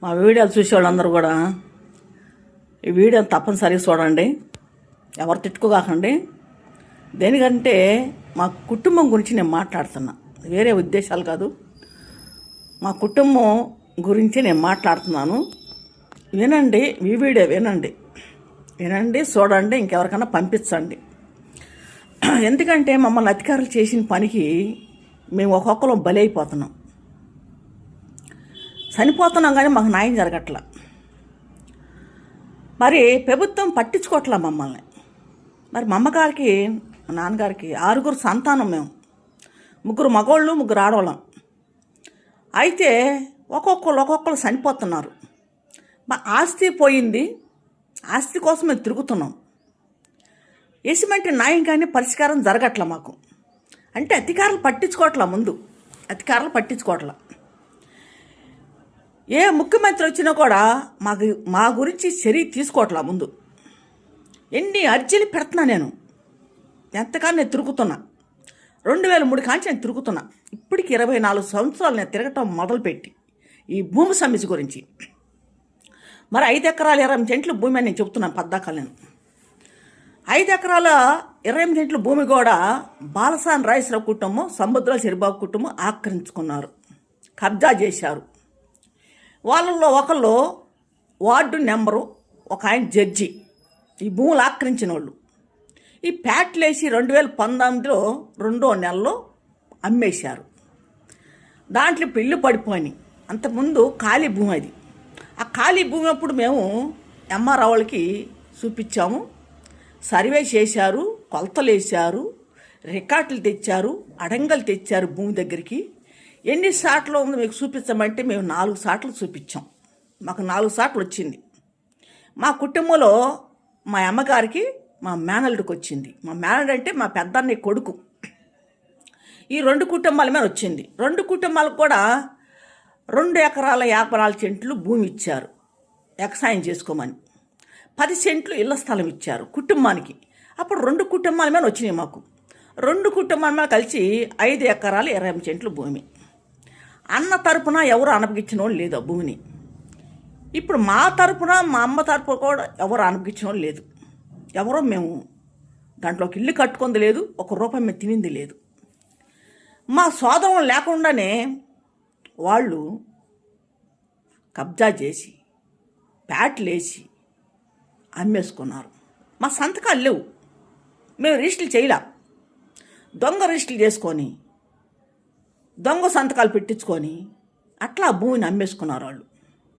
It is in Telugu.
మా వీడియోలు చూసే వాళ్ళందరూ కూడా ఈ వీడియోని తప్పనిసరిగా చూడండి. ఎవరు తిట్టుకోకండి. దేనికంటే మా కుటుంబం గురించి నేను మాట్లాడుతున్నా, వేరే ఉద్దేశాలు కాదు. మా కుటుంబం గురించి నేను మాట్లాడుతున్నాను. వినండి, ఈ వీడియో వినండి, చూడండి, ఇంకెవరికైనా పంపించండి. ఎందుకంటే మమ్మల్ని అధికారులు చేసిన పనికి మేము ఒక్కొక్కరు బలైపోతున్నాం, చనిపోతున్నాం, కానీ మాకు న్యాయం జరగట్లా. మరి ప్రభుత్వం పట్టించుకోవట్లా మమ్మల్ని. మరి మా అమ్మగారికి, మా నాన్నగారికి 6 సంతానం, మేము 3 మగోళ్ళు 3 ఆడవాళ్ళం. అయితే ఒక్కొక్కరు చనిపోతున్నారు. మా ఆస్తి పోయింది, ఆస్తి కోసం మేము తిరుగుతున్నాం. ఎటువంటి న్యాయం కానీ పరిష్కారం జరగట్లా మాకు. అంటే అధికారులు పట్టించుకోవట్లా, ముందు అధికారులు పట్టించుకోవట్లా. ఏ ముఖ్యమంత్రి వచ్చినా కూడా మా గురించి చర్య తీసుకోవట్లా. ముందు ఎన్ని అర్జీలు పెడుతున్నా నేను, ఎంతకాలం నేను తిరుగుతున్నా. 2003 కాంచి నేను తిరుగుతున్నా. ఇప్పటికి 24 సంవత్సరాలు నేను తిరగటం మొదలుపెట్టి ఈ భూమి సమస్య గురించి. మరి 5 ఎకరాల 28 సెంట్లు భూమి అని నేను చెప్తున్నాను. పద్దాకాలు నేను 5 ఎకరాల 28 సెంట్లు భూమి కూడా బాలసాని రాజేశ్వరరావు కుటుంబం, సముద్రాల చిరుబాబు కుటుంబం ఆక్రమించుకున్నారు, కబ్జా చేశారు. వాళ్ళల్లో ఒకళ్ళు వార్డు నెంబరు, ఒక ఆయన జడ్జి, ఈ భూములు ఆక్రమించిన వాళ్ళు. ఈ ప్యాట్లేసి 2019లో 2వ నెలలో అమ్మేశారు. దాంట్లో ఇప్పుడు ఇల్లు పడిపోయినాయి. అంతకుముందు ఖాళీ భూమి అది. ఆ ఖాళీ భూమి అప్పుడు మేము ఎంఆర్ఓ వాళ్ళకి చూపించాము. సర్వే చేశారు, కొలతలు వేశారు, రికార్డులు తెచ్చారు, అడంగలు తెచ్చారు భూమి దగ్గరికి. ఎన్ని సాట్లు ఉందో మీకు చూపించమంటే మేము 4 సాట్లు చూపించాం. మాకు 4 సాట్లు వచ్చింది. మా కుటుంబంలో మా అమ్మగారికి, మా మేనల్లుడికి వచ్చింది. మా మేనల్లుడు అంటే మా పెద్దన్నయ్య కొడుకు. ఈ 2 కుటుంబాల మీద వచ్చింది. 2 కుటుంబాలకు కూడా 2 ఎకరాల 54 సెంట్లు భూమి ఇచ్చారు వ్యవసాయం చేసుకోమని. 10 సెంట్లు ఇళ్ల స్థలం ఇచ్చారు కుటుంబానికి. అప్పుడు 2 కుటుంబాల మీద వచ్చినాయి మాకు. 2 కుటుంబాల మీద కలిసి 5 ఎకరాల 20 సెంట్లు భూమి. అన్న తరపున ఎవరు అనపగించిన వాళ్ళు లేదు ఆ భూమిని. ఇప్పుడు మా తరపున, మా అమ్మ తరపున కూడా ఎవరు అనపగించిన వాళ్ళు లేదు. ఎవరో మేము దాంట్లోకి ఇల్లు కట్టుకుంది లేదు, 1 రూపాయి మేము తినింది లేదు. మా సోదరం లేకుండానే వాళ్ళు కబ్జా చేసి ప్యాట్లేసి అమ్మేసుకున్నారు. మా సంతకాలు లేవు, మేము రిజిస్టర్లు చేయలే. దొంగ రిజిస్టర్లు చేసుకొని, దొంగ సంతకాలు పెట్టించుకొని అట్లా భూమిని అమ్మేసుకున్నారు వాళ్ళు.